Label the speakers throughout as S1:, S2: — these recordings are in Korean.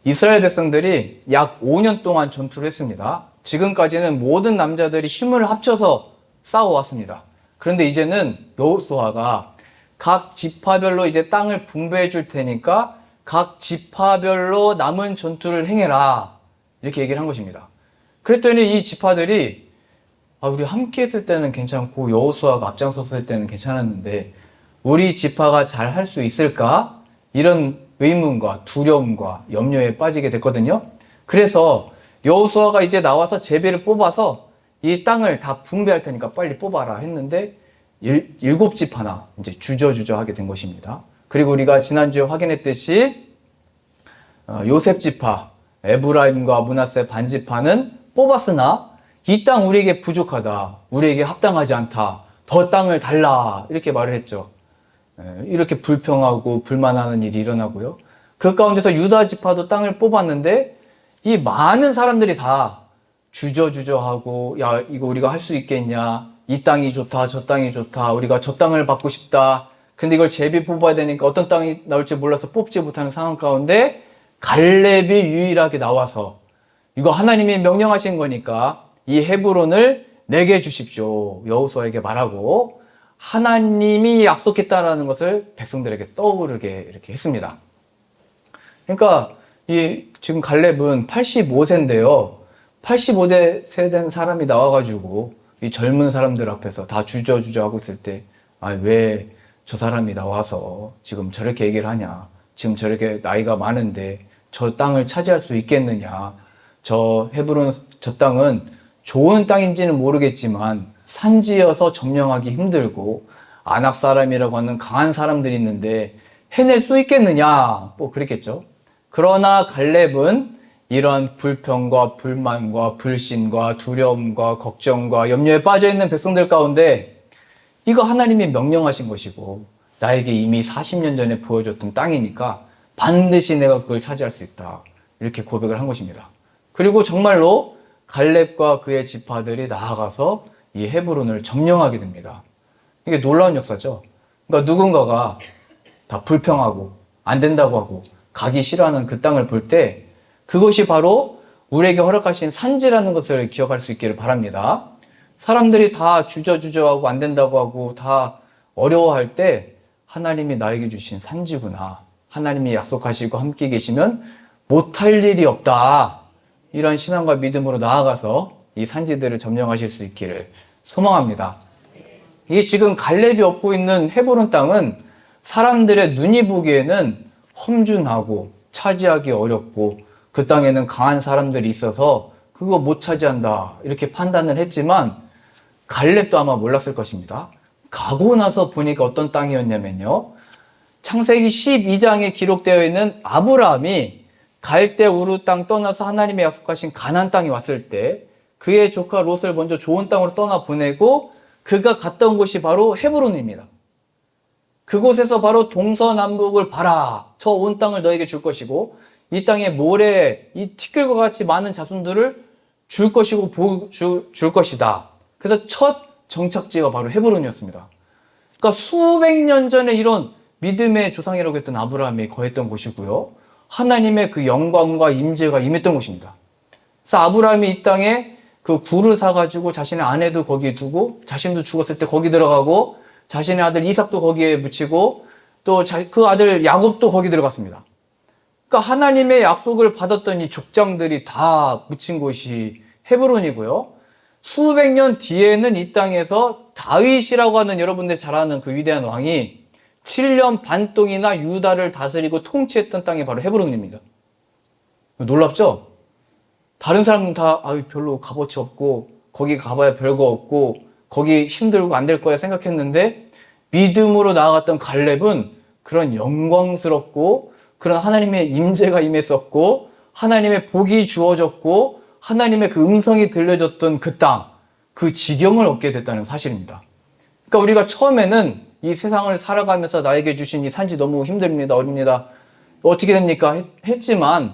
S1: 이스라엘 백성들이 약 5년 동안 전투를 했습니다. 지금까지는 모든 남자들이 힘을 합쳐서 싸워왔습니다. 그런데 이제는 여호수아가 각 지파별로 이제 땅을 분배해 줄 테니까 각 지파별로 남은 전투를 행해라. 이렇게 얘기를 한 것입니다. 그랬더니 이 지파들이 우리 함께 했을 때는 괜찮고 여호수아가 앞장섰을 때는 괜찮았는데 우리 지파가 잘 할 수 있을까? 이런 의문과 두려움과 염려에 빠지게 됐거든요. 그래서 여호수아가 이제 나와서 제비를 뽑아서 이 땅을 다 분배할 테니까 빨리 뽑아라 했는데 7지파나 이제 주저주저 하게 된 것입니다. 그리고 우리가 지난주에 확인했듯이 요셉 지파, 에브라임과 므낫세 반지파는 뽑았으나 이 땅 우리에게 부족하다, 우리에게 합당하지 않다, 더 땅을 달라 이렇게 말을 했죠. 이렇게 불평하고 불만하는 일이 일어나고요. 그 가운데서 유다 지파도 땅을 뽑았는데 이 많은 사람들이 다 주저주저하고 야 이거 우리가 할 수 있겠냐, 이 땅이 좋다 저 땅이 좋다, 우리가 저 땅을 받고 싶다, 근데 이걸 제비 뽑아야 되니까 어떤 땅이 나올지 몰라서 뽑지 못하는 상황 가운데 갈렙이 유일하게 나와서 이거 하나님이 명령하신 거니까 이 헤브론을 내게 주십시오 여호수아에게 말하고 하나님이 약속했다라는 것을 백성들에게 떠오르게 이렇게 했습니다. 그러니까 지금 갈렙은 85세인데요. 85세 된 사람이 나와가지고 이 젊은 사람들 앞에서 다 주저주저 하고 있을 때 왜 저 사람이 나와서 지금 저렇게 얘기를 하냐, 지금 저렇게 나이가 많은데 저 땅을 차지할 수 있겠느냐, 저 헤브론 저 땅은 좋은 땅인지는 모르겠지만 산지여서 점령하기 힘들고 아낙 사람이라고 하는 강한 사람들이 있는데 해낼 수 있겠느냐, 뭐 그랬겠죠. 그러나 갈렙은 이런 불평과 불만과 불신과 두려움과 걱정과 염려에 빠져있는 백성들 가운데 이거 하나님이 명령하신 것이고 나에게 이미 40년 전에 보여줬던 땅이니까 반드시 내가 그걸 차지할 수 있다 이렇게 고백을 한 것입니다. 그리고 정말로 갈렙과 그의 지파들이 나아가서 이 헤브론을 점령하게 됩니다. 이게 놀라운 역사죠. 그러니까 누군가가 다 불평하고 안 된다고 하고 가기 싫어하는 그 땅을 볼 때 그것이 바로 우리에게 허락하신 산지라는 것을 기억할 수 있기를 바랍니다. 사람들이 다 주저주저하고 안 된다고 하고 다 어려워할 때 하나님이 나에게 주신 산지구나, 하나님이 약속하시고 함께 계시면 못할 일이 없다, 이런 신앙과 믿음으로 나아가서 이 산지들을 점령하실 수 있기를 소망합니다. 이게 지금 갈렙이 얻고 있는 헤브론 땅은 사람들의 눈이 보기에는 험준하고 차지하기 어렵고 그 땅에는 강한 사람들이 있어서 그거 못 차지한다 이렇게 판단을 했지만 갈렙도 아마 몰랐을 것입니다. 가고 나서 보니까 어떤 땅이었냐면요, 창세기 12장에 기록되어 있는 아브라함이 갈대 우르 땅 떠나서 하나님의 약속하신 가나안 땅에 왔을 때 그의 조카 롯을 먼저 좋은 땅으로 떠나 보내고 그가 갔던 곳이 바로 헤브론입니다. 그곳에서 바로 동서남북을 봐라, 저 온 땅을 너에게 줄 것이고 이 땅에 모래, 이 티끌과 같이 많은 자손들을 줄 것이고 줄 것이다. 그래서 첫 정착지가 바로 헤브론이었습니다. 그러니까 수백 년 전에 이런 믿음의 조상이라고 했던 아브라함이 거했던 곳이고요, 하나님의 그 영광과 임재가 임했던 곳입니다. 그래서 아브라함이 이 땅에 그 굴을 사가지고 자신의 아내도 거기에 두고 자신도 죽었을 때 거기 들어가고 자신의 아들 이삭도 거기에 묻히고 또 그 아들 야곱도 거기 들어갔습니다. 그러니까 하나님의 약속을 받았던 이 족장들이 다 묻힌 곳이 헤브론이고요. 수백 년 뒤에는 이 땅에서 다윗이라고 하는 여러분들 잘 아는 그 위대한 왕이 7년 반 동이나 유다를 다스리고 통치했던 땅이 바로 헤브론입니다. 놀랍죠? 다른 사람은 다 별로 값어치 없고 거기 가봐야 별거 없고 거기 힘들고 안 될 거야 생각했는데 믿음으로 나아갔던 갈렙은 그런 영광스럽고 그런 하나님의 임재가 임했었고 하나님의 복이 주어졌고 하나님의 그 음성이 들려졌던 그 땅, 그 지경을 얻게 됐다는 사실입니다. 그러니까 우리가 처음에는 이 세상을 살아가면서 나에게 주신 이 산지 너무 힘듭니다, 어렵니다, 어떻게 됩니까? 했지만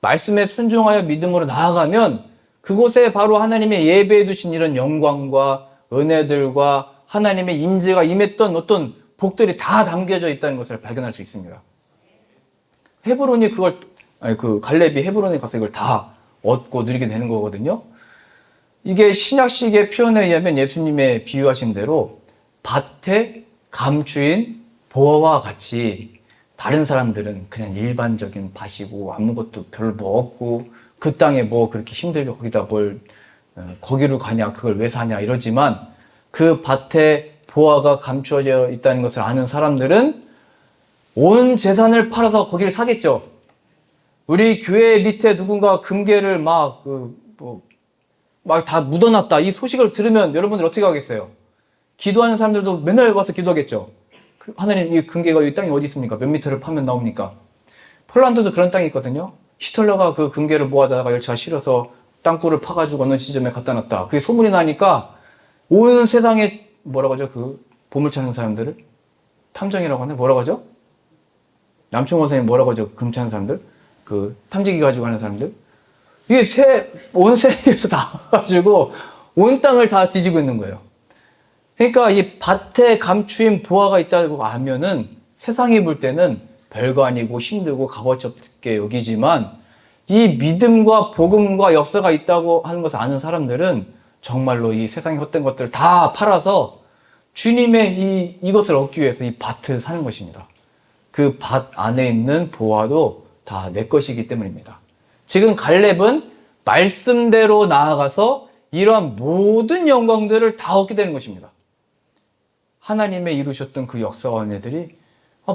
S1: 말씀에 순종하여 믿음으로 나아가면 그곳에 바로 하나님의 예배해 두신 이런 영광과 은혜들과 하나님의 임재가 임했던 어떤 복들이 다 담겨져 있다는 것을 발견할 수 있습니다. 헤브론이 그걸 갈렙이 헤브론에 가서 이걸 다 얻고 누리게 되는 거거든요. 이게 신약식의 표현에 의하면 예수님의 비유하신 대로 밭에 감추인 보화와 같이 다른 사람들은 그냥 일반적인 밭이고 아무것도 별 뭐 없고 그 땅에 뭐 그렇게 힘들게 거기다 거기로 가냐 그걸 왜 사냐 이러지만 그 밭에 보화가 감추어져 있다는 것을 아는 사람들은 온 재산을 팔아서 거기를 사겠죠. 우리 교회 밑에 누군가 금괴를 막 다 묻어놨다. 이 소식을 들으면 여러분들 어떻게 하겠어요? 기도하는 사람들도 맨날 와서 기도하겠죠. 하나님, 이 금괴가 이 땅에 어디 있습니까? 몇 미터를 파면 나옵니까? 폴란드도 그런 땅이 있거든요. 히틀러가 그 금괴를 모아다가 열차 실어서 땅굴을 파가지고 어느 지점에 갖다 놨다. 그게 소문이 나니까 온 세상에 뭐라고 하죠? 그 보물 찾는 사람들을? 탐정이라고 하나? 뭐라고 하죠? 남충원 선생님 뭐라고 하죠? 금 찾는 사람들? 그 탐지기 가지고 하는 사람들? 이게 온 세계에서 다 가지고 온 땅을 다 뒤지고 있는 거예요. 그러니까 이 밭에 감추인 보화가 있다고 하면은 세상이 볼 때는 별거 아니고 힘들고 값어치 없게 여기지만 이 믿음과 복음과 역사가 있다고 하는 것을 아는 사람들은 정말로 이 세상에 헛된 것들을 다 팔아서 주님의 이것을 얻기 위해서 이 밭을 사는 것입니다. 그 밭 안에 있는 보화도 다 내 것이기 때문입니다. 지금 갈렙은 말씀대로 나아가서 이러한 모든 영광들을 다 얻게 되는 것입니다. 하나님의 이루셨던 그 역사와 은혜들이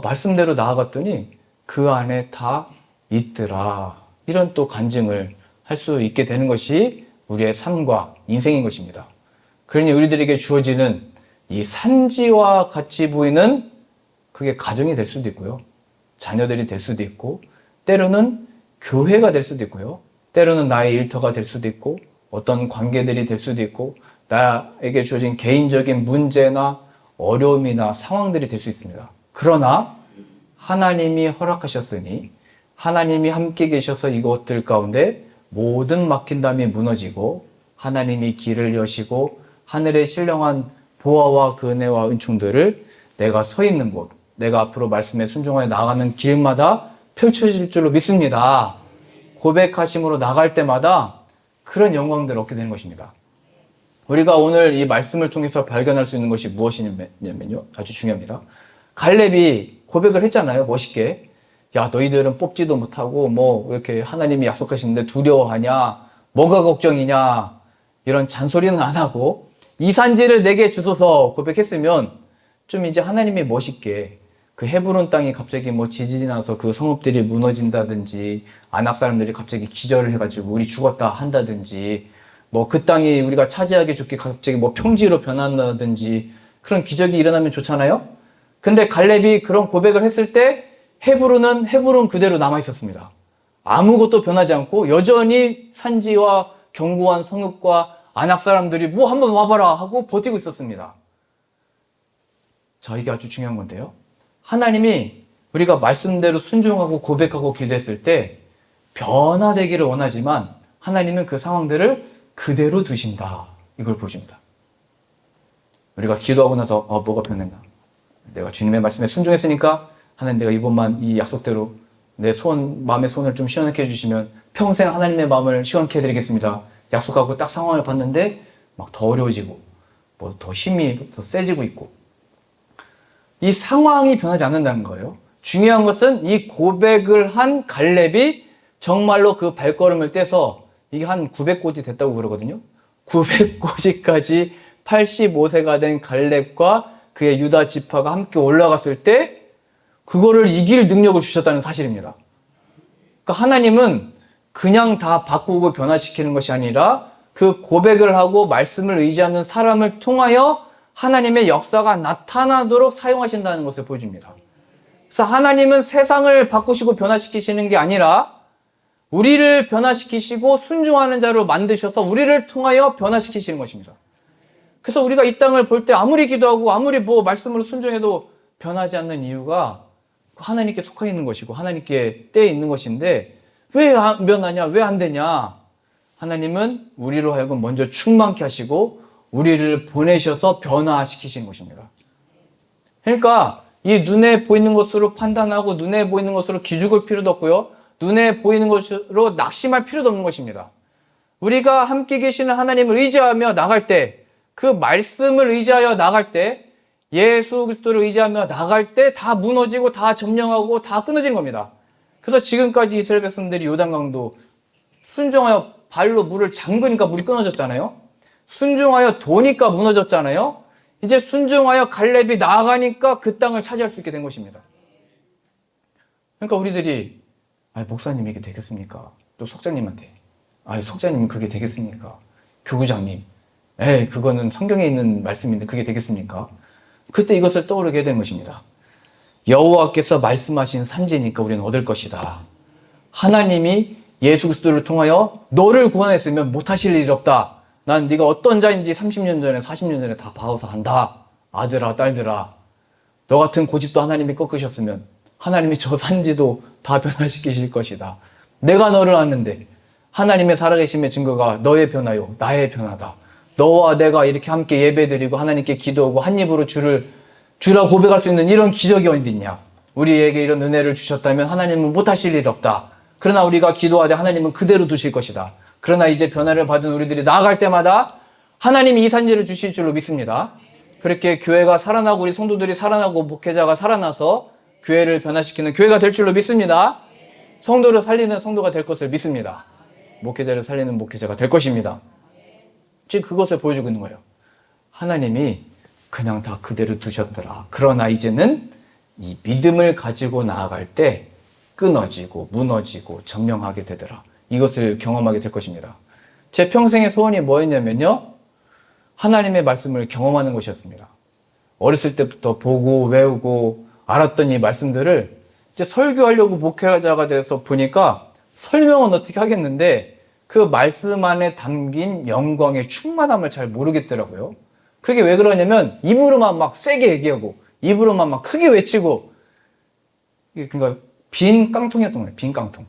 S1: 말씀대로 나아갔더니 그 안에 다 있더라. 이런 또 간증을 할 수 있게 되는 것이 우리의 삶과 인생인 것입니다. 그러니 우리들에게 주어지는 이 산지와 같이 보이는 그게 가정이 될 수도 있고요. 자녀들이 될 수도 있고 때로는 교회가 될 수도 있고요. 때로는 나의 일터가 될 수도 있고 어떤 관계들이 될 수도 있고 나에게 주어진 개인적인 문제나 어려움이나 상황들이 될 수 있습니다. 그러나 하나님이 허락하셨으니 하나님이 함께 계셔서 이것들 가운데 모든 막힌담이 무너지고 하나님이 길을 여시고 하늘의 신령한 보화와 그 은혜와 은총들을 내가 서 있는 곳, 내가 앞으로 말씀에 순종하여 나아가는 길마다 펼쳐질 줄로 믿습니다. 고백하심으로 나갈 때마다 그런 영광들을 얻게 되는 것입니다. 우리가 오늘 이 말씀을 통해서 발견할 수 있는 것이 무엇이냐면요. 아주 중요합니다. 갈렙이 고백을 했잖아요. 멋있게. 야, 너희들은 뽑지도 못하고 왜 이렇게 하나님이 약속하시는데 두려워하냐? 뭐가 걱정이냐? 이런 잔소리는 안 하고 이 산지를 내게 주소서 고백했으면 좀 이제 하나님이 멋있게 그 헤브론 땅이 갑자기 지진이 나서 그 성읍들이 무너진다든지 아낙 사람들이 갑자기 기절을 해가지고 우리 죽었다 한다든지 그 땅이 우리가 차지하기 좋게 갑자기 평지로 변한다든지 그런 기적이 일어나면 좋잖아요. 근데 갈렙이 그런 고백을 했을 때 헤브론은 헤브론 그대로 남아 있었습니다. 아무것도 변하지 않고 여전히 산지와 견고한 성읍과 아낙 사람들이 한번 와봐라 하고 버티고 있었습니다. 자, 이게 아주 중요한 건데요. 하나님이 우리가 말씀대로 순종하고 고백하고 기도했을 때 변화되기를 원하지만 하나님은 그 상황들을 그대로 두신다. 이걸 보십니다. 우리가 기도하고 나서 뭐가 변했나? 내가 주님의 말씀에 순종했으니까 하나님 내가 이번만 이 약속대로 내 마음의 손을 좀 시원하게 해주시면 평생 하나님의 마음을 시원케 해드리겠습니다. 약속하고 딱 상황을 봤는데 더 어려워지고 더 힘이 더 세지고 있고 이 상황이 변하지 않는다는 거예요. 중요한 것은 이 고백을 한 갈렙이 정말로 그 발걸음을 떼서 이게 한 900고지 됐다고 그러거든요. 900고지까지 85세가 된 갈렙과 그의 유다 지파가 함께 올라갔을 때 그거를 이길 능력을 주셨다는 사실입니다. 그러니까 하나님은 그냥 다 바꾸고 변화시키는 것이 아니라 그 고백을 하고 말씀을 의지하는 사람을 통하여 하나님의 역사가 나타나도록 사용하신다는 것을 보여줍니다. 그래서 하나님은 세상을 바꾸시고 변화시키시는 게 아니라 우리를 변화시키시고 순종하는 자로 만드셔서 우리를 통하여 변화시키시는 것입니다. 그래서 우리가 이 땅을 볼 때 아무리 기도하고 아무리 말씀으로 순종해도 변하지 않는 이유가 하나님께 속해 있는 것이고 하나님께 떼에 있는 것인데 왜 안 변하냐? 왜 안 되냐? 하나님은 우리로 하여금 먼저 충만케 하시고 우리를 보내셔서 변화시키시는 것입니다. 그러니까 이 눈에 보이는 것으로 판단하고 눈에 보이는 것으로 기죽을 필요도 없고요. 눈에 보이는 것으로 낙심할 필요도 없는 것입니다. 우리가 함께 계시는 하나님을 의지하며 나갈 때, 그 말씀을 의지하여 나갈 때, 예수 그리스도를 의지하며 나갈 때 다 무너지고 다 점령하고 다 끊어지는 겁니다. 그래서 지금까지 이스라엘 백성들이 요단강도 순종하여 발로 물을 잠그니까 물이 끊어졌잖아요. 순종하여 도니까 무너졌잖아요. 이제 순종하여 갈렙이 나아가니까 그 땅을 차지할 수 있게 된 것입니다. 그러니까 우리들이 목사님 이게 되겠습니까? 또 속장님한테 속장님 그게 되겠습니까? 교구장님 그거는 성경에 있는 말씀인데 그게 되겠습니까? 그때 이것을 떠오르게 되는 것입니다. 여호와께서 말씀하신 산지니까 우리는 얻을 것이다. 하나님이 예수 그리스도를 통하여 너를 구원했으면 못하실 일이 없다. 난 네가 어떤 자인지 30년 전에 40년 전에 다 봐서 안다. 아들아 딸들아, 너 같은 고집도 하나님이 꺾으셨으면 하나님이 저 산지도 다 변화시키실 것이다. 내가 너를 아는데 하나님의 살아계심의 증거가 너의 변화요 나의 변화다. 너와 내가 이렇게 함께 예배드리고 하나님께 기도하고 한 입으로 주라 고백할 수 있는 이런 기적이 어디 있냐. 우리에게 이런 은혜를 주셨다면 하나님은 못하실 일 없다. 그러나 우리가 기도하되 하나님은 그대로 두실 것이다. 그러나 이제 변화를 받은 우리들이 나아갈 때마다 하나님이 이 산지를 주실 줄로 믿습니다. 그렇게 교회가 살아나고 우리 성도들이 살아나고 목회자가 살아나서 교회를 변화시키는 교회가 될 줄로 믿습니다. 성도를 살리는 성도가 될 것을 믿습니다. 목회자를 살리는 목회자가 될 것입니다. 지금 그것을 보여주고 있는 거예요. 하나님이 그냥 다 그대로 두셨더라. 그러나 이제는 이 믿음을 가지고 나아갈 때 끊어지고 무너지고 점령하게 되더라. 이것을 경험하게 될 것입니다. 제 평생의 소원이 뭐였냐면요, 하나님의 말씀을 경험하는 것이었습니다. 어렸을 때부터 보고 외우고 알았던 이 말씀들을 이제 설교하려고 목회자가 돼서 보니까 설명은 어떻게 하겠는데 그 말씀 안에 담긴 영광의 충만함을 잘 모르겠더라고요. 그게 왜 그러냐면 입으로만 막 세게 얘기하고 입으로만 막 크게 외치고, 그러니까 빈 깡통이었던 거예요. 빈 깡통.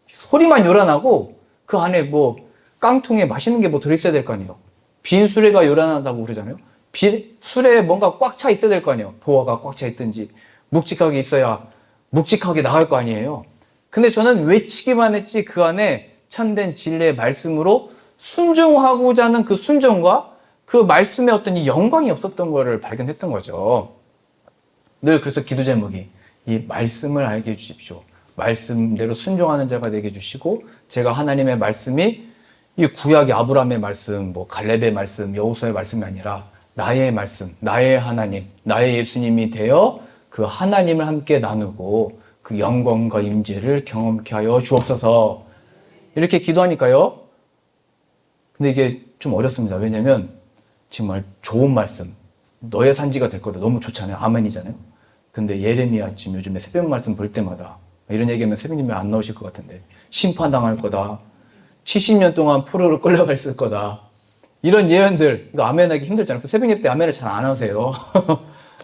S1: 소리만 요란하고 그 안에 뭐 깡통에 맛있는 게 뭐 들어있어야 될 거 아니에요. 빈 수레가 요란하다고 그러잖아요. 빈 수레에 뭔가 꽉 차 있어야 될 거 아니에요. 보화가 꽉 차 있든지 묵직하게 있어야 묵직하게 나갈 거 아니에요. 근데 저는 외치기만 했지 그 안에 참된 진리의 말씀으로 순종하고자 하는 그 순종과 그 말씀의 어떤 이 영광이 없었던 것을 발견했던 거죠. 늘 그래서 기도 제목이 이 말씀을 알게 해주십시오. 말씀대로 순종하는 자가 되게 해주시고, 제가 하나님의 말씀이 이 구약의 아브라함의 말씀, 뭐 갈렙의 말씀, 여호수아의 말씀이 아니라 나의 말씀, 나의 하나님, 나의 예수님이 되어 그 하나님을 함께 나누고 그 영광과 임재를 경험케 하여 주옵소서. 이렇게 기도하니까요. 근데 이게 좀 어렵습니다. 왜냐면 정말 좋은 말씀, 너의 산지가 될 거다. 너무 좋잖아요. 아멘이잖아요. 근데 예레미야 지금 요즘에 새벽 말씀 볼 때마다 이런 얘기하면 새벽님이 안 나오실 것 같은데 심판당할 거다. 70년 동안 포로로 끌려가 있을 거다. 이런 예언들, 이거 아멘하기 힘들잖아요. 새벽 예배 때 아멘을 잘 안 하세요.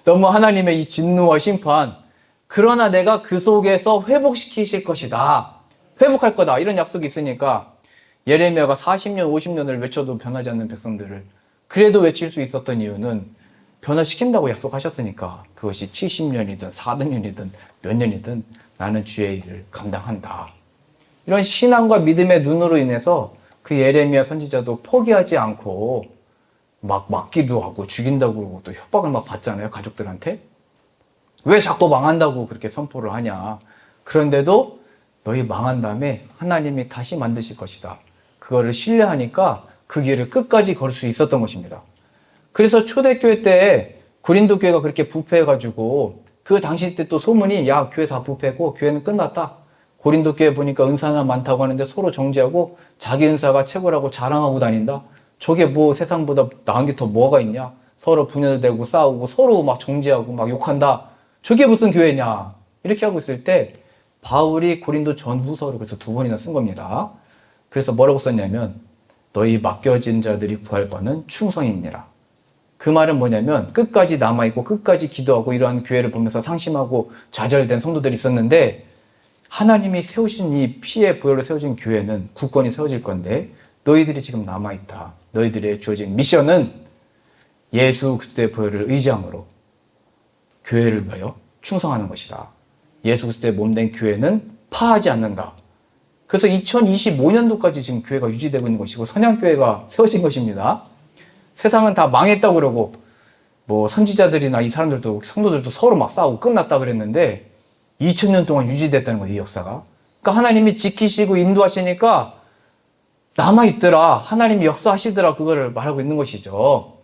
S1: 너무 하나님의 이 진노와 심판, 그러나 내가 그 속에서 회복시키실 것이다. 회복할 거다. 이런 약속이 있으니까 예레미야가 40년, 50년을 외쳐도 변하지 않는 백성들을 그래도 외칠 수 있었던 이유는 변화시킨다고 약속하셨으니까 그것이 70년이든 400년이든 몇 년이든 나는 주의 일을 감당한다. 이런 신앙과 믿음의 눈으로 인해서 그 예레미야 선지자도 포기하지 않고 막 맞기도 하고 죽인다고 그러고 또 협박을 막 받잖아요. 가족들한테. 왜 자꾸 망한다고 그렇게 선포를 하냐. 그런데도 너희 망한 다음에 하나님이 다시 만드실 것이다. 그거를 신뢰하니까 그 길을 끝까지 걸 수 있었던 것입니다. 그래서 초대교회 때 고린도 교회가 그렇게 부패해가지고 그 당시 때 또 소문이 야 교회 다 부패고 교회는 끝났다. 고린도 교회 보니까 은사가 많다고 하는데 서로 정죄하고 자기 은사가 최고라고 자랑하고 다닌다. 저게 뭐 세상보다 나은 게 더 뭐가 있냐. 서로 분열되고 싸우고 서로 막 정죄하고 막 욕한다. 저게 무슨 교회냐. 이렇게 하고 있을 때 바울이 고린도 전후서를 그래서 2번이나 쓴 겁니다. 그래서 뭐라고 썼냐면 너희 맡겨진 자들이 구할 바는 충성이니라. 그 말은 뭐냐면 끝까지 남아있고 끝까지 기도하고 이러한 교회를 보면서 상심하고 좌절된 성도들이 있었는데 하나님이 세우신 이 피의 보혈로 세워진 교회는 굳건히 세워질 건데 너희들이 지금 남아있다. 너희들의 주어진 미션은 예수 그리스도의 보혈을 의지함으로 교회를 위하여 충성하는 것이다. 예수 그리스도의 몸된 교회는 파하지 않는다. 그래서 2025년도까지 지금 교회가 유지되고 있는 것이고 선양교회가 세워진 것입니다. 세상은 다 망했다고 그러고 뭐 선지자들이나 이 사람들도 성도들도 서로 막 싸우고 끝났다 그랬는데 2000년 동안 유지됐다는 거예요, 이 역사가. 그러니까 하나님이 지키시고 인도하시니까 남아있더라. 하나님이 역사하시더라. 그거를 말하고 있는 것이죠.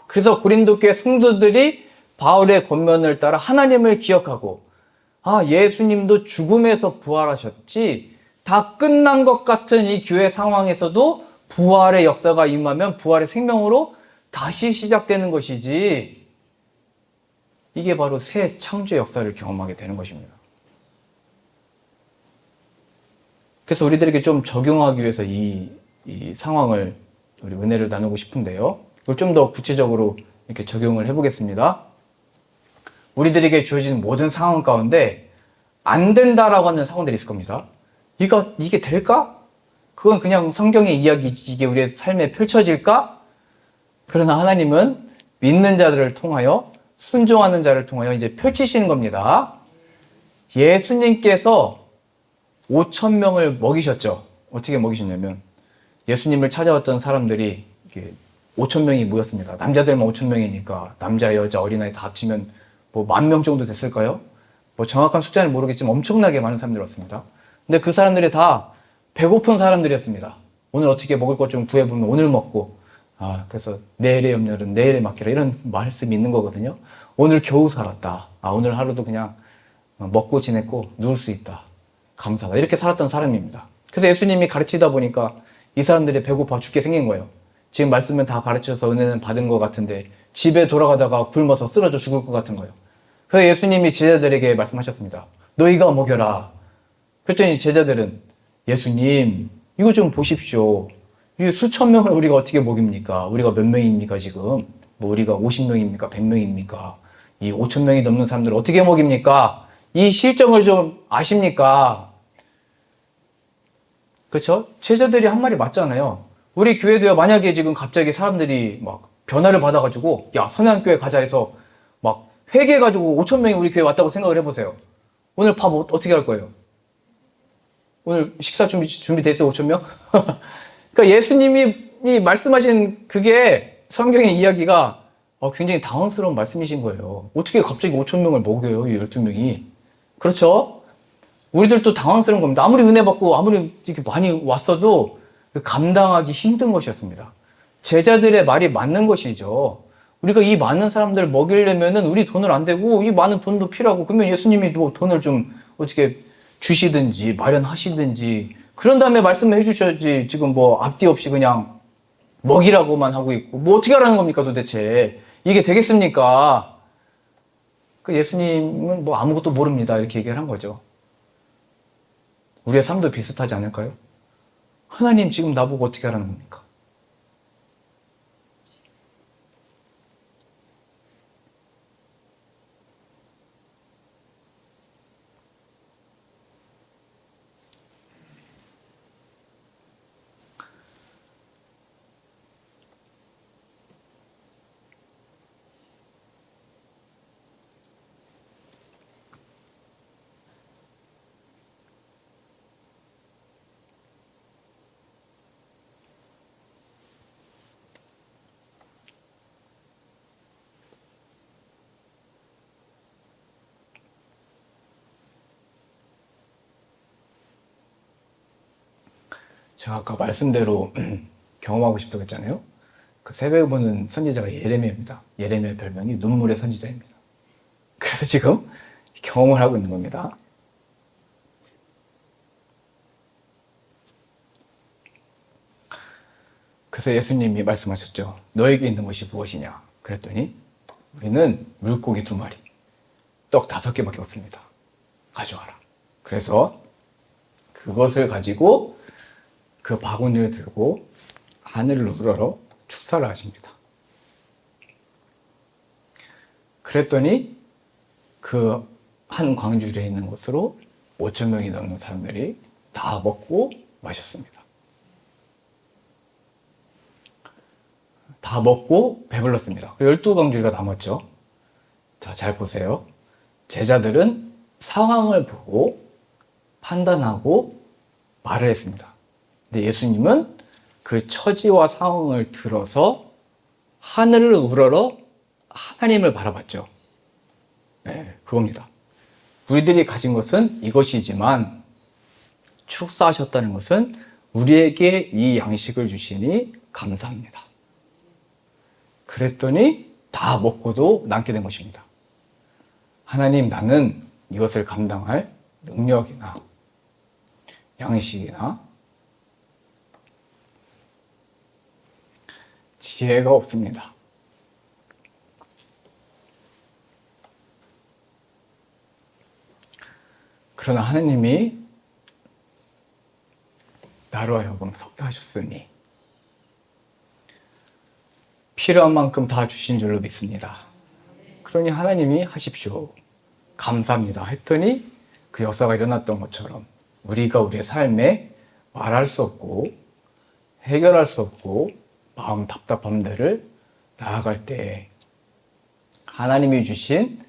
S1: 그래서 고린도교회 성도들이 바울의 권면을 따라 하나님을 기억하고 예수님도 죽음에서 부활하셨지 다 끝난 것 같은 이 교회 상황에서도 부활의 역사가 임하면 부활의 생명으로 다시 시작되는 것이지 이게 바로 새 창조의 역사를 경험하게 되는 것입니다. 그래서 우리들에게 좀 적용하기 위해서 이 상황을 우리 은혜를 나누고 싶은데요. 이걸 좀 더 구체적으로 이렇게 적용을 해보겠습니다. 우리들에게 주어진 모든 상황 가운데 안 된다라고 하는 상황들이 있을 겁니다. 이게 될까? 그건 그냥 성경의 이야기지 이게 우리의 삶에 펼쳐질까? 그러나 하나님은 믿는 자들을 통하여 순종하는 자를 통하여 이제 펼치시는 겁니다. 예수님께서 5,000명을 먹이셨죠. 어떻게 먹이셨냐면 예수님을 찾아왔던 사람들이 5,000명이 모였습니다. 남자들만 5,000명이니까 남자, 여자, 어린아이 다 합치면 뭐 10,000명 정도 됐을까요? 뭐 정확한 숫자는 모르겠지만 엄청나게 많은 사람들이 왔습니다. 근데 그 사람들이 다 배고픈 사람들이었습니다. 오늘 어떻게 먹을 것 좀 구해보면 오늘 먹고 그래서 내일의 염려는 내일에 맡기라 이런 말씀이 있는 거거든요. 오늘 겨우 살았다. 오늘 하루도 그냥 먹고 지냈고 누울 수 있다. 감사하다. 이렇게 살았던 사람입니다. 그래서 예수님이 가르치다 보니까 이 사람들이 배고파 죽게 생긴 거예요. 지금 말씀은 다 가르쳐서 은혜는 받은 것 같은데 집에 돌아가다가 굶어서 쓰러져 죽을 것 같은 거예요. 그래서 예수님이 제자들에게 말씀하셨습니다. 너희가 먹여라. 그랬더니 제자들은 예수님 이거 좀 보십시오. 이 수천 명을 우리가 어떻게 먹입니까? 우리가 몇 명입니까 지금? 뭐 우리가 50명입니까? 100명입니까? 이 5,000명이 넘는 사람들을 어떻게 먹입니까? 이 실정을 좀 아십니까? 그렇죠? 제자들이 한 말이 맞잖아요. 우리 교회도요, 만약에 지금 갑자기 사람들이 막 변화를 받아가지고 야 선양교회 가자 해서 막 회개해가지고 5,000명이 우리 교회 왔다고 생각을 해보세요. 오늘 밥 어떻게 할 거예요? 오늘 식사 준비돼 있어요? 5,000명? 그러니까 예수님이 말씀하신 그게 성경의 이야기가 굉장히 당황스러운 말씀이신 거예요. 어떻게 갑자기 5,000명을 먹여요? 이 12명이. 그렇죠? 우리들도 당황스러운 겁니다. 아무리 은혜 받고 아무리 이렇게 많이 왔어도 감당하기 힘든 것이었습니다. 제자들의 말이 맞는 것이죠. 우리가 이 많은 사람들을 먹이려면은 우리 돈을 안 되고 이 많은 돈도 필요하고 그러면 예수님이 뭐 돈을 좀 어떻게 주시든지 마련하시든지 그런 다음에 말씀을 해주셔야지 지금 뭐 앞뒤 없이 그냥 먹이라고만 하고 있고 뭐 어떻게 하라는 겁니까 도대체. 이게 되겠습니까? 그 예수님은 뭐 아무것도 모릅니다. 이렇게 얘기를 한 거죠. 우리의 삶도 비슷하지 않을까요? 하나님 지금 나보고 어떻게 하라는 겁니까? 제가 아까 말씀대로 경험하고 싶다고 했잖아요. 그 새벽에 보는 선지자가 예레미야입니다. 예레미야 별명이 눈물의 선지자입니다. 그래서 지금 경험을 하고 있는 겁니다. 그래서 예수님이 말씀하셨죠. 너에게 있는 것이 무엇이냐? 그랬더니 우리는 물고기 2마리, 떡 5개밖에 없습니다. 가져와라. 그래서 그것을 가지고 그 바구니를 들고 하늘을 우러러 축사를 하십니다. 그랬더니 그 한 광주리에 있는 곳으로 5,000명이 넘는 사람들이 다 먹고 마셨습니다. 다 먹고 배불렀습니다. 12광주리가 남았죠. 자, 잘 보세요. 제자들은 상황을 보고 판단하고 말을 했습니다. 근데 예수님은 그 처지와 상황을 들어서 하늘을 우러러 하나님을 바라봤죠. 네, 그겁니다. 우리들이 가진 것은 이것이지만 축사하셨다는 것은 우리에게 이 양식을 주시니 감사합니다. 그랬더니 다 먹고도 남게 된 것입니다. 하나님, 나는 이것을 감당할 능력이나 양식이나 지혜가 없습니다. 그러나 하나님이 나로 하여금 섭게 하셨으니 필요한 만큼 다 주신 줄로 믿습니다. 그러니 하나님이 하십시오. 감사합니다. 했더니 그 역사가 일어났던 것처럼 우리가 우리의 삶에 말할 수 없고 해결할 수 없고 마음 답답함들을 나아갈 때 하나님이 주신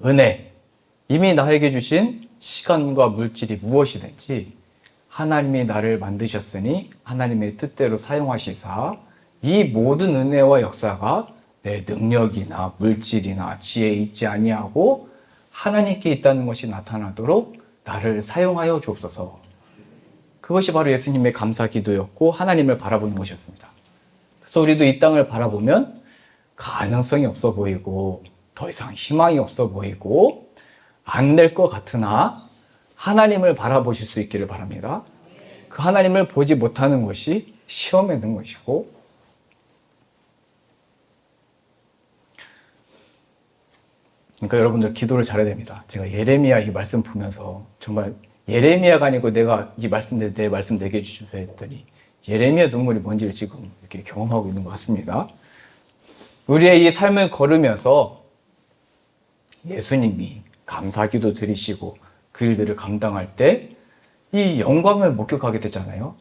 S1: 은혜, 이미 나에게 주신 시간과 물질이 무엇이든지 하나님이 나를 만드셨으니 하나님의 뜻대로 사용하시사 이 모든 은혜와 역사가 내 능력이나 물질이나 지혜에 있지 아니하고 하나님께 있다는 것이 나타나도록 나를 사용하여 주옵소서. 그것이 바로 예수님의 감사 기도였고 하나님을 바라보는 것이었습니다. 그래서 우리도 이 땅을 바라보면 가능성이 없어 보이고 더 이상 희망이 없어 보이고 안 될 것 같으나 하나님을 바라보실 수 있기를 바랍니다. 그 하나님을 보지 못하는 것이 시험에 든 것이고 그러니까 여러분들 기도를 잘해야 됩니다. 제가 예레미야 이 말씀 보면서 정말 예레미야가 아니고 내가 이 말씀 내 말씀 내게 해주셔야 했더니 예레미야 눈물이 뭔지를 지금 이렇게 경험하고 있는 것 같습니다. 우리의 이 삶을 걸으면서 예수님이 감사기도 드리시고 그 일들을 감당할 때 이 영광을 목격하게 되잖아요.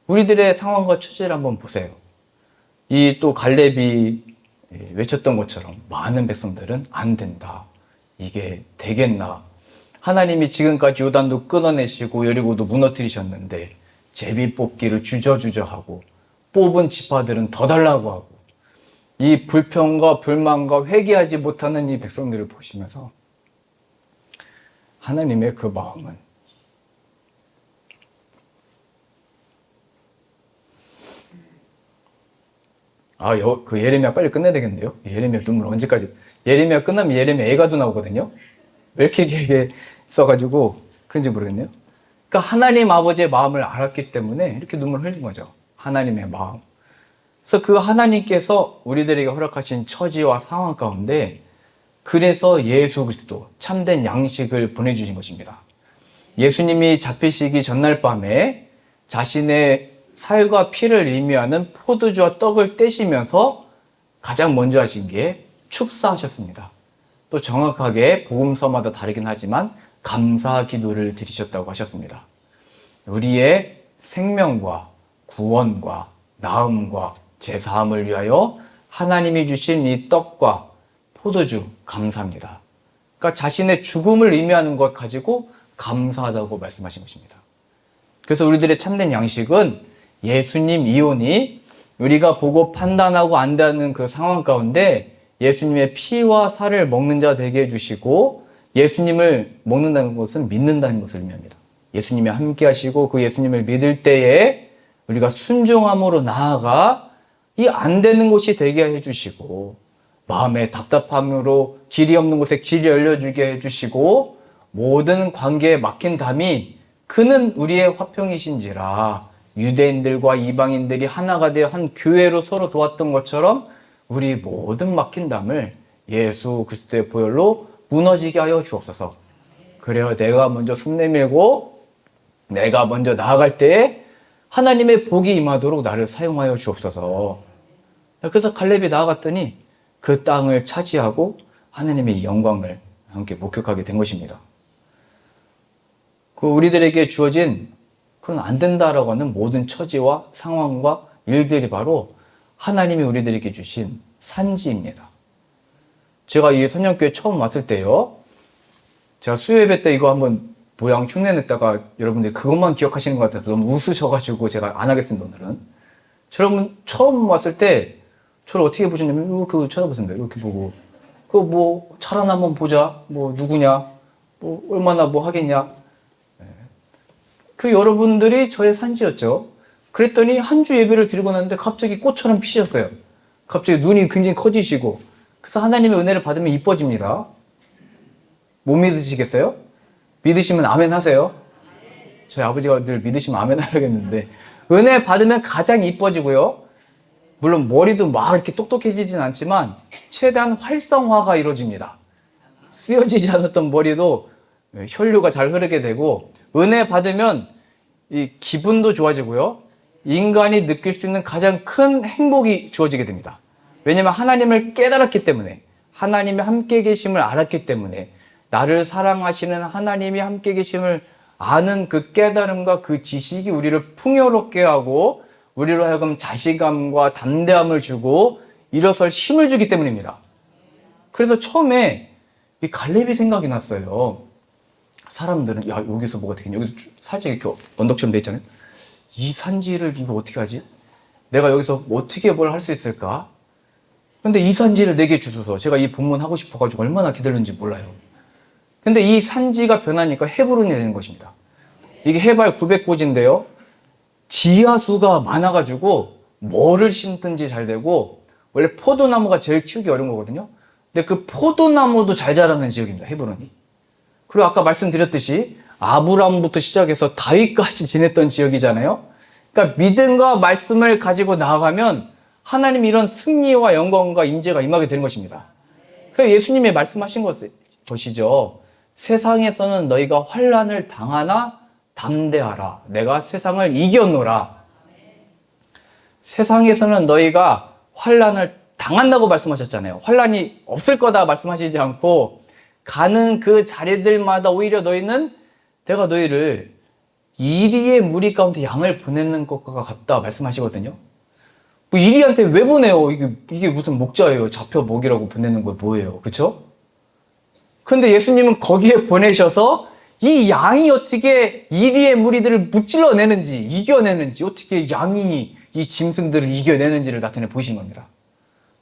S1: 우리들의 상황과 처지를 한번 보세요. 이 또 갈렙이 외쳤던 것처럼 많은 백성들은 안 된다. 이게 되겠나. 하나님이 지금까지 요단도 끊어내시고 여리고도 무너뜨리셨는데 제비 뽑기를 주저주저하고 뽑은 지파들은 더 달라고 하고 이 불평과 불만과 회개하지 못하는 이 백성들을 보시면서 하나님의 그 마음은 그 예레미야 빨리 끝내야 되겠는데요? 예레미야 눈물 언제까지? 예레미야 끝나면 예레미야 애가도 나오거든요? 왜 이렇게 길게 써가지고 그런지 모르겠네요. 그러니까 하나님 아버지의 마음을 알았기 때문에 이렇게 눈물 흘린 거죠. 하나님의 마음. 그래서 그 하나님께서 우리들에게 허락하신 처지와 상황 가운데 그래서 예수 그리스도 참된 양식을 보내주신 것입니다. 예수님이 잡히시기 전날 밤에 자신의 살과 피를 의미하는 포도주와 떡을 떼시면서 가장 먼저 하신 게 축사하셨습니다. 또 정확하게 복음서마다 다르긴 하지만 감사 기도를 드리셨다고 하셨습니다. 우리의 생명과 구원과 나음과 제사함을 위하여 하나님이 주신 이 떡과 포도주 감사합니다. 그러니까 자신의 죽음을 의미하는 것 가지고 감사하다고 말씀하신 것입니다. 그래서 우리들의 참된 양식은 예수님 이온이 우리가 보고 판단하고 안다는 그 상황 가운데 예수님의 피와 살을 먹는 자 되게 해주시고 예수님을 먹는다는 것은 믿는다는 것을 의미합니다. 예수님이 함께 하시고 그 예수님을 믿을 때에 우리가 순종함으로 나아가 이 안 되는 것이 되게 해주시고 마음의 답답함으로 길이 없는 곳에 길이 열려주게 해주시고 모든 관계에 막힌 담이 그는 우리의 화평이신지라 유대인들과 이방인들이 하나가 되어 한 교회로 서로 도왔던 것처럼 우리 모든 막힌 담을 예수 그리스도의 보혈로 무너지게 하여 주옵소서. 그래야 내가 먼저 숨 내밀고 내가 먼저 나아갈 때에 하나님의 복이 임하도록 나를 사용하여 주옵소서. 그래서 갈렙이 나아갔더니 그 땅을 차지하고 하나님의 영광을 함께 목격하게 된 것입니다. 그 우리들에게 주어진 그런 안 된다라고 하는 모든 처지와 상황과 일들이 바로 하나님이 우리들에게 주신 산지입니다. 제가 이 선영교회 처음 왔을 때요. 제가 수요예배 때 이거 한번 모양 흉내냈다가 여러분들이 그것만 기억하시는 것 같아서 너무 웃으셔가지고 제가 안 하겠습니다, 오늘은. 여러분 처음 왔을 때 저를 어떻게 보셨냐면 이렇게 쳐다보습니다. 이렇게 보고 그 뭐 잘하나 한번 보자. 뭐 누구냐? 뭐 얼마나 뭐 하겠냐? 그 여러분들이 저의 산지였죠. 그랬더니 한 주 예배를 드리고 났는데 갑자기 꽃처럼 피셨어요. 갑자기 눈이 굉장히 커지시고 그래서 하나님의 은혜를 받으면 이뻐집니다. 못 믿으시겠어요? 믿으시면 아멘 하세요. 저희 아버지가 늘 믿으시면 아멘 하려겠는데 은혜 받으면 가장 이뻐지고요. 물론 머리도 막 이렇게 똑똑해지진 않지만 최대한 활성화가 이루어집니다. 쓰여지지 않았던 머리도 혈류가 잘 흐르게 되고 은혜 받으면 이 기분도 좋아지고요. 인간이 느낄 수 있는 가장 큰 행복이 주어지게 됩니다. 왜냐하면 하나님을 깨달았기 때문에 하나님이 함께 계심을 알았기 때문에 나를 사랑하시는 하나님이 함께 계심을 아는 그 깨달음과 그 지식이 우리를 풍요롭게 하고 우리로 하여금 자신감과 담대함을 주고 일어설 힘을 주기 때문입니다. 그래서 처음에 이 갈렙이 생각이 났어요. 사람들은 야 여기서 뭐가 되겠냐, 여기서 살짝 이렇게 언덕처럼 돼 있잖아요. 이 산지를 이거 어떻게 하지? 내가 여기서 어떻게 뭘 할 수 있을까? 근데 이 산지를 내게 주소서. 제가 이 본문 하고 싶어가지고 얼마나 기다렸는지 몰라요. 근데 이 산지가 변하니까 헤브론이 되는 것입니다. 이게 해발 900고지인데요. 지하수가 많아가지고 뭐를 심든지 잘 되고 원래 포도나무가 제일 키우기 어려운 거거든요. 근데 그 포도나무도 잘 자라는 지역입니다. 헤브론이. 그리고 아까 말씀드렸듯이 아브라함부터 시작해서 다윗까지 지냈던 지역이잖아요. 그러니까 믿음과 말씀을 가지고 나아가면 하나님이 이런 승리와 영광과 인재가 임하게 되는 것입니다. 그래서 예수님이 말씀하신 것이죠. 세상에서는 너희가 환난을 당하나 담대하라. 내가 세상을 이겼노라. 세상에서는 너희가 환난을 당한다고 말씀하셨잖아요. 환난이 없을 거다 말씀하시지 않고 가는 그 자리들마다 오히려 너희는 내가 너희를 이리의 무리 가운데 양을 보내는 것과 같다 말씀하시거든요. 뭐 이리한테 왜 보내요? 이게 무슨 목자예요. 잡혀 먹이라고 보내는 거 뭐예요? 그렇죠? 그런데 예수님은 거기에 보내셔서 이 양이 어떻게 이리의 무리들을 무찔러내는지 이겨내는지 어떻게 양이 이 짐승들을 이겨내는지를 나타내 보이신 겁니다.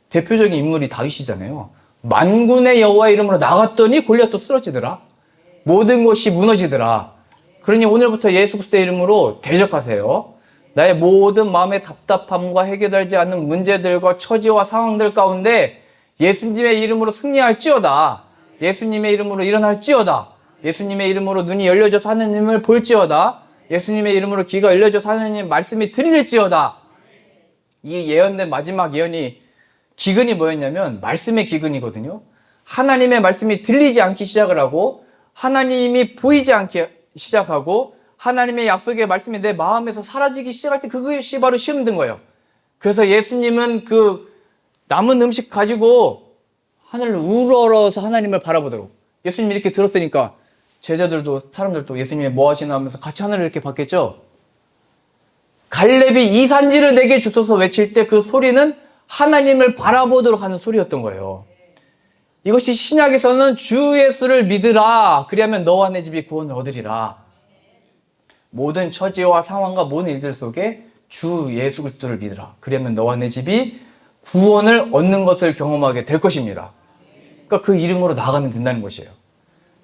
S1: 대표적인 인물이 다윗이잖아요. 만군의 여호와의 이름으로 나갔더니 골리앗도 쓰러지더라. 모든 것이 무너지더라. 그러니 오늘부터 예수 그리스도의 이름으로 대적하세요. 나의 모든 마음의 답답함과 해결되지 않는 문제들과 처지와 상황들 가운데 예수님의 이름으로 승리할지어다. 예수님의 이름으로 일어날지어다. 예수님의 이름으로 눈이 열려져서 하나님을 볼지어다. 예수님의 이름으로 귀가 열려져서 하나님의 말씀이 들릴지어다. 이 예언된 마지막 예언이 기근이 뭐였냐면 말씀의 기근이거든요. 하나님의 말씀이 들리지 않기 시작을 하고 하나님이 보이지 않기 시작하고 하나님의 약속의 말씀이 내 마음에서 사라지기 시작할 때 그것이 바로 시험 든 거예요. 그래서 예수님은 그 남은 음식 가지고 하늘을 우러러서 하나님을 바라보도록 예수님이 이렇게 들었으니까 제자들도 사람들도 예수님이 뭐 하시나 하면서 같이 하늘을 이렇게 봤겠죠. 갈렙이 이 산지를 내게 주소서 외칠 때 그 소리는 하나님을 바라보도록 하는 소리였던 거예요. 이것이 신약에서는 주 예수를 믿으라. 그리하면 너와 내 집이 구원을 얻으리라. 모든 처지와 상황과 모든 일들 속에 주 예수 그리스도를 믿으라. 그러면 너와 내 집이 구원을 얻는 것을 경험하게 될 것입니다. 그러니까 그 이름으로 나아가면 된다는 것이에요.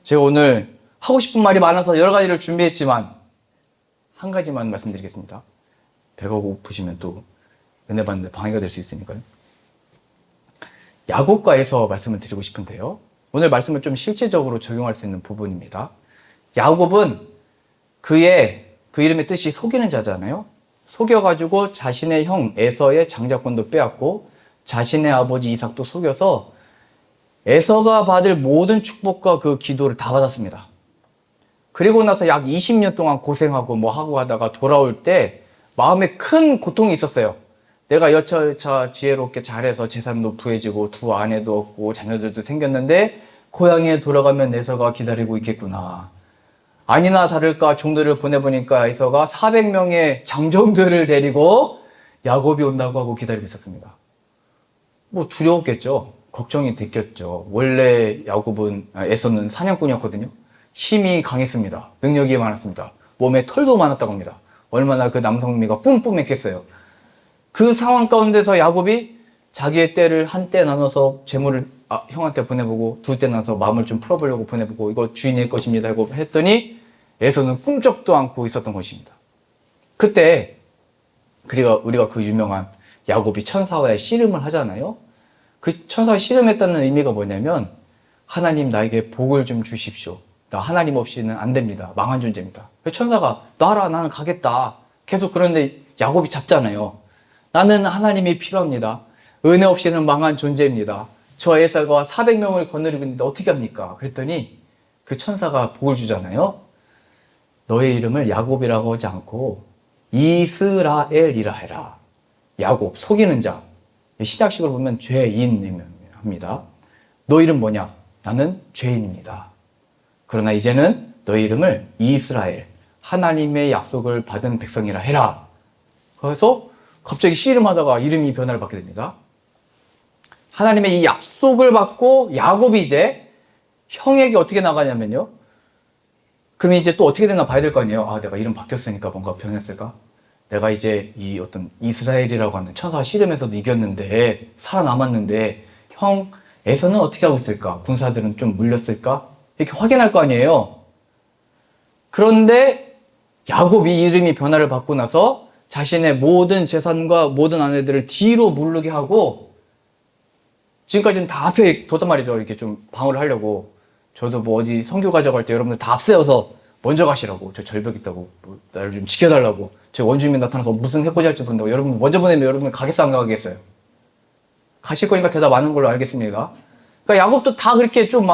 S1: 제가 오늘 하고 싶은 말이 많아서 여러 가지를 준비했지만 한 가지만 말씀드리겠습니다. 배가 고프시면 또 은혜 받는 데 방해가 될 수 있으니까요. 야곱과에서 말씀을 드리고 싶은데요. 오늘 말씀을 좀 실제적으로 적용할 수 있는 부분입니다. 야곱은 그 이름의 뜻이 속이는 자잖아요. 속여가지고 자신의 형 에서의 장자권도 빼앗고 자신의 아버지 이삭도 속여서 에서가 받을 모든 축복과 그 기도를 다 받았습니다. 그리고 나서 약 20년 동안 고생하고 뭐 하고 하다가 돌아올 때 마음에 큰 고통이 있었어요. 내가 여차여차 지혜롭게 잘해서 재산도 부해지고 두 아내도 얻고 자녀들도 생겼는데 고향에 돌아가면 에서가 기다리고 있겠구나. 아니나 다를까 종들을 보내보니까 에서가 400명의 장정들을 데리고 야곱이 온다고 하고 기다리고 있었습니다. 뭐 두려웠겠죠. 걱정이 됐겠죠. 원래 에서는 사냥꾼이었거든요. 힘이 강했습니다. 능력이 많았습니다. 몸에 털도 많았다고 합니다. 얼마나 그 남성미가 뿜뿜했겠어요. 그 상황 가운데서 야곱이 자기의 때를 한 때 나눠서 재물을 형한테 보내보고 두 때 나눠서 마음을 좀 풀어보려고 보내보고 이거 주인의 것입니다 하고 했더니 에서는 꿈쩍도 않고 있었던 것입니다. 그때 우리가 그 유명한 야곱이 천사와의 씨름을 하잖아요. 그 천사와 씨름했다는 의미가 뭐냐면 하나님 나에게 복을 좀 주십시오. 나 하나님 없이는 안 됩니다. 망한 존재입니다. 천사가 놔라 나는 가겠다. 계속 그런데 야곱이 잡잖아요. 나는 하나님이 필요합니다. 은혜 없이는 망한 존재입니다. 저 에서가 400명을 거느리고 있는데 어떻게 합니까? 그랬더니 그 천사가 복을 주잖아요. 너의 이름을 야곱이라고 하지 않고 이스라엘이라 해라. 야곱, 속이는 자. 시작식으로 보면 죄인입니다. 너 이름 뭐냐? 나는 죄인입니다. 그러나 이제는 너의 이름을 이스라엘, 하나님의 약속을 받은 백성이라 해라. 그래서 갑자기 씨름하다가 이름이 변화를 받게 됩니다. 하나님의 이 약속을 받고 야곱이 이제 형에게 어떻게 나가냐면요. 그러면 이제 또 어떻게 되나 봐야 될 거 아니에요. 내가 이름 바뀌었으니까 뭔가 변했을까? 내가 이제 이 어떤 이스라엘이라고 하는 천사 씨름에서도 이겼는데 살아남았는데 형에서는 어떻게 하고 있을까? 군사들은 좀 물렸을까? 이렇게 확인할 거 아니에요. 그런데 야곱이 이름이 변화를 받고 나서 자신의 모든 재산과 모든 아내들을 뒤로 무르게 하고 지금까지는 다 앞에 뒀단 말이죠. 이렇게 좀 방어를 하려고. 저도 뭐 어디 선교 가져갈 때 여러분들 다 앞세워서 먼저 가시라고. 저 절벽 있다고. 나를 좀 지켜달라고. 저 원주민 나타나서 무슨 해코지 할지 모른다고. 여러분 먼저 보내면 여러분 가겠어 안 가겠어요? 가실 거니까 대답 많은 걸로 알겠습니다. 그러니까 야곱도 다 그렇게 좀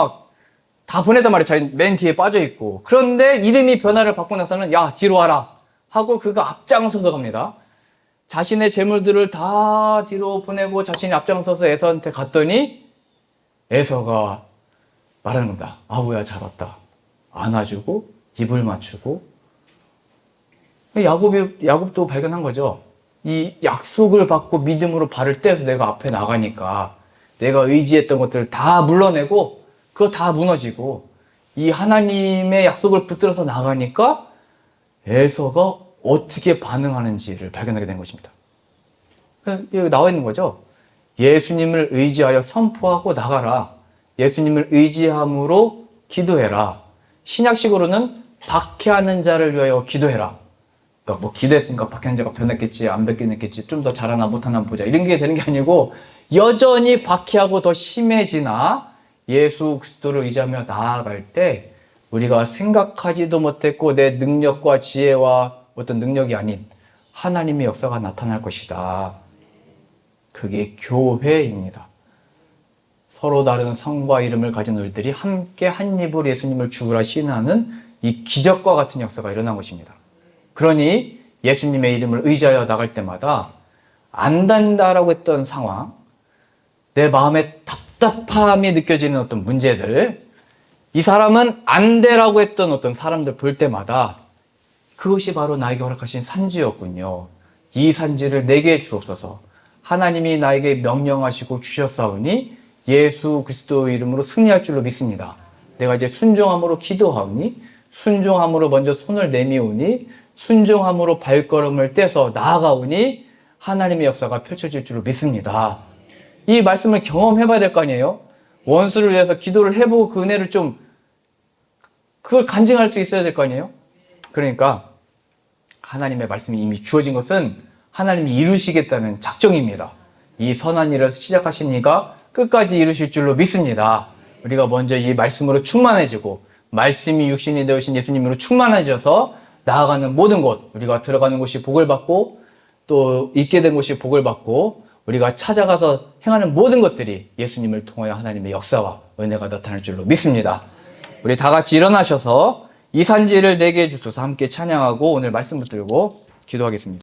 S1: 다 보내단 말이에요. 자기 맨 뒤에 빠져 있고. 그런데 이름이 변화를 받고 나서는 야 뒤로 와라 하고 그가 앞장서서 갑니다. 자신의 재물들을 다 뒤로 보내고 자신이 앞장서서 에서한테 갔더니 에서가 말하는 겁니다. 아우야 잘 왔다. 안아주고 입을 맞추고. 야곱도 발견한 거죠. 이 약속을 받고 믿음으로 발을 떼서 내가 앞에 나가니까 내가 의지했던 것들을 다 물러내고 그거 다 무너지고 이 하나님의 약속을 붙들어서 나가니까 에서가 어떻게 반응하는지를 발견하게 된 것입니다. 여기 나와 있는 거죠. 예수님을 의지하여 선포하고 나가라. 예수님을 의지함으로 기도해라. 신약식으로는 박해하는 자를 위하여 기도해라. 그러니까 뭐 기도했으니까 박해하는 자가 변했겠지, 안 변했겠지, 좀 더 잘하나 못하나 보자. 이런 게 되는 게 아니고 여전히 박해하고 더 심해지나 예수 그리스도를 의지하며 나아갈 때 우리가 생각하지도 못했고 내 능력과 지혜와 어떤 능력이 아닌 하나님의 역사가 나타날 것이다. 그게 교회입니다. 서로 다른 성과 이름을 가진 우리들이 함께 한 입으로 예수님을 주라 시인하는 이 기적과 같은 역사가 일어난 것입니다. 그러니 예수님의 이름을 의지하여 나갈 때마다 안 된다라고 했던 상황, 내 마음에 답답함이 느껴지는 어떤 문제들, 이 사람은 안 되라고 했던 어떤 사람들 볼 때마다 그것이 바로 나에게 허락하신 산지였군요. 이 산지를 내게 주옵소서. 하나님이 나에게 명령하시고 주셨사오니 예수 그리스도 이름으로 승리할 줄로 믿습니다. 내가 이제 순종함으로 기도하오니 순종함으로 먼저 손을 내미오니 순종함으로 발걸음을 떼서 나아가오니 하나님의 역사가 펼쳐질 줄로 믿습니다. 이 말씀을 경험해봐야 될 거 아니에요? 원수를 위해서 기도를 해보고 그 은혜를 그걸 간증할 수 있어야 될 거 아니에요? 그러니까 하나님의 말씀이 이미 주어진 것은 하나님이 이루시겠다는 작정입니다. 이 선한 일을 시작하신 이가 끝까지 이루실 줄로 믿습니다. 우리가 먼저 이 말씀으로 충만해지고 말씀이 육신이 되어신 예수님으로 충만해져서 나아가는 모든 곳, 우리가 들어가는 곳이 복을 받고 또 있게 된 곳이 복을 받고 우리가 찾아가서 행하는 모든 것들이 예수님을 통하여 하나님의 역사와 은혜가 나타날 줄로 믿습니다. 우리 다 같이 일어나셔서 이 산지를 내게 주소서 함께 찬양하고 오늘 말씀 붙들고 기도하겠습니다.